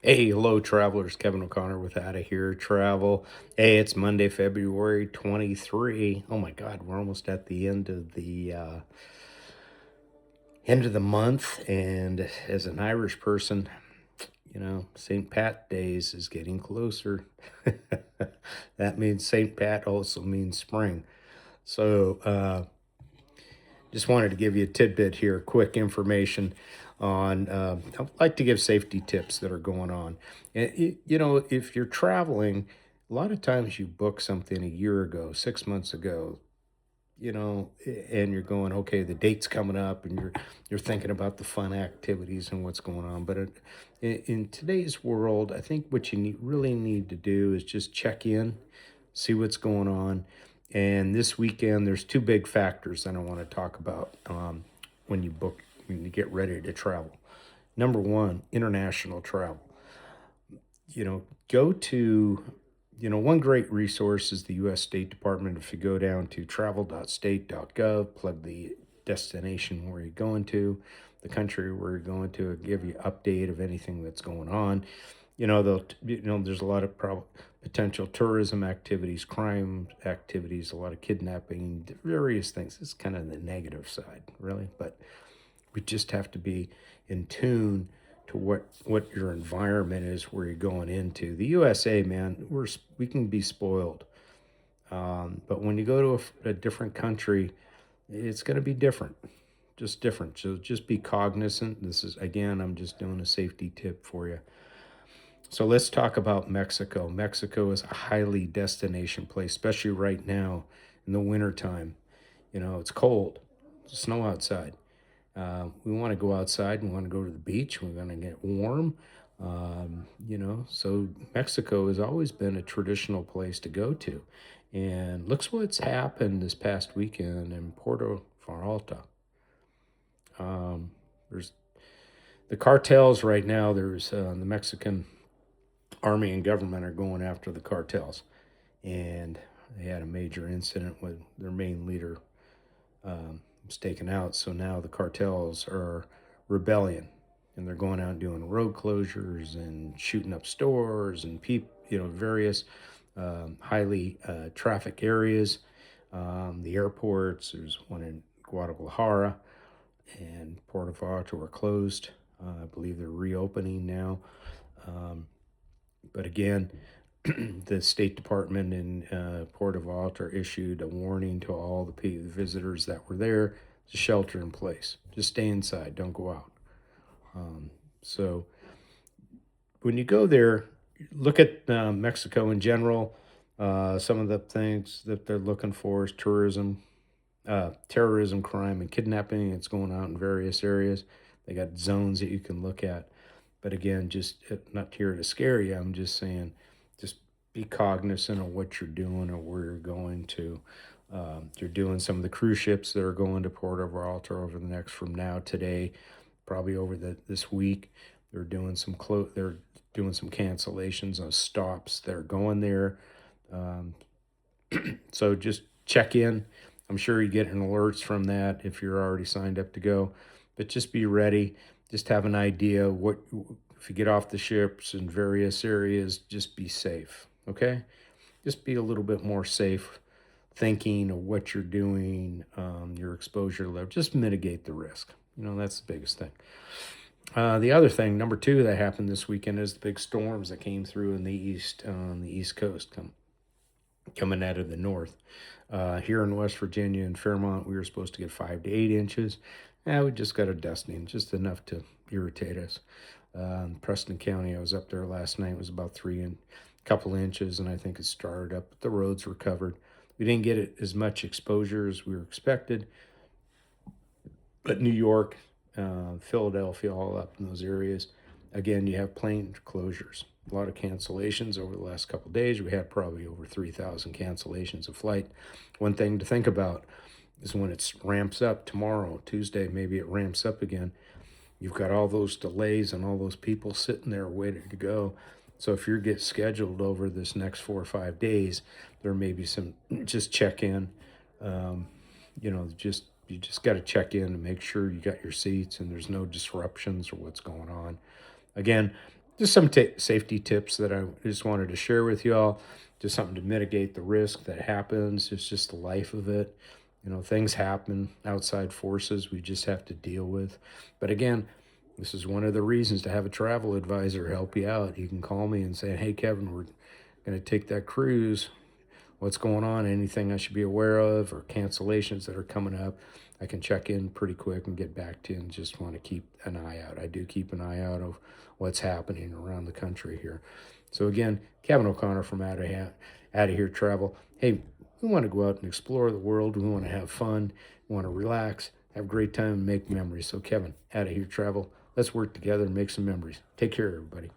Hey, hello, travelers. Kevin O'Connor with Out of Here Travel. Hey, it's Monday, February 23. Oh my God, we're almost at the end of the month. And as an Irish person, St. Pat Days is getting closer. That means St. Pat also means spring. So, just wanted to give you a tidbit here, quick information on. I'd like to give safety tips that are going on. And if you're traveling, a lot of times you book something a year ago, 6 months ago, and you're going, okay, the date's coming up, and you're thinking about the fun activities and what's going on. But in today's world, I think what you really need to do is just check in, see what's going on. And this weekend, there's two big factors that I want to talk about when you book, when you get ready to travel. Number one, international travel. Go to, one great resource is the U.S. State Department. If you go down to travel.state.gov, plug the destination where you're going to, the country where you're going to, it'll give you update of anything that's going on. There's a lot of potential tourism activities, crime activities, a lot of kidnapping, various things. It's kind of the negative side, really, but we just have to be in tune to what your environment is where you're going into. The USA, man, we can be spoiled, but when you go to a different country, it's going to be different, just different. So just be cognizant. This is, again, I'm just doing a safety tip for you. So let's talk about Mexico. Mexico is a highly destination place, especially right now in the wintertime. It's cold, snow outside. We want to go outside. We want to go to the beach. We're going to get warm. So Mexico has always been a traditional place to go to. And looks what's happened this past weekend in Puerto Vallarta. There's the cartels right now. There's the Mexican army and government are going after the cartels. And they had a major incident with their main leader was taken out. So now the cartels are rebellion, and they're going out and doing road closures and shooting up stores and various highly traffic areas. The airports. There's one in Guadalajara and Puerto Vallarta were closed. I believe they're reopening now. Um, but again, the State Department in Puerto Vallarta issued a warning to all the visitors that were there to shelter in place. Just stay inside, don't go out. So when you go there, look at Mexico in general. Some of the things that they're looking for is tourism, terrorism, crime, and kidnapping. It's going on in various areas. They got zones that you can look at. But again, just not here to scare you. I'm just saying, just be cognizant of what you're doing or where you're going to. You're doing some of the cruise ships that are going to Puerto Vallarta over the next from now today, probably over this week. They're doing some cancellations of stops that are going there. Um, so just check in. I'm sure you're getting alerts from that if you're already signed up to go, but just be ready. Just have an idea what if you get off the ships in various areas. Just be safe. Okay, just be a little bit more safe, thinking of what you're doing, your exposure level. Just mitigate the risk. That's the biggest thing. The other thing, number two, that happened this weekend is the big storms that came through in the east on the East Coast. Coming out of the north. Here in West Virginia and Fairmont, we were supposed to get 5 to 8 inches. We just got a dusting, just enough to irritate us. Preston County, I was up there last night, it was about three and a couple inches, and I think it started up. But the roads were covered. We didn't get it as much exposure as we were expected, but New York, Philadelphia, all up in those areas. Again, you have plane closures, a lot of cancellations over the last couple of days. We had probably over 3,000 cancellations of flight. One thing to think about is when it ramps up tomorrow, Tuesday, maybe it ramps up again. You've got all those delays and all those people sitting there waiting to go. So if you get scheduled over this next 4 or 5 days, there may be some, just check in. Um, you just got to check in and make sure you got your seats and there's no disruptions or what's going on. Again, just some safety tips that I just wanted to share with y'all. Just something to mitigate the risk that happens. It's just the life of it. You know, things happen, outside forces we just have to deal with. But again, this is one of the reasons to have a travel advisor help you out. You can call me and say, hey, Kevin, we're going to take that cruise. What's going on, anything I should be aware of, or cancellations that are coming up. I can check in pretty quick and get back to you, and just want to keep an eye out. I do keep an eye out of what's happening around the country here. So again, Kevin O'Connor from Out of Here Travel. Hey, we want to go out and explore the world. We want to have fun. We want to relax, have a great time, and make memories. So Kevin, Out of Here Travel. Let's work together and make some memories. Take care, everybody.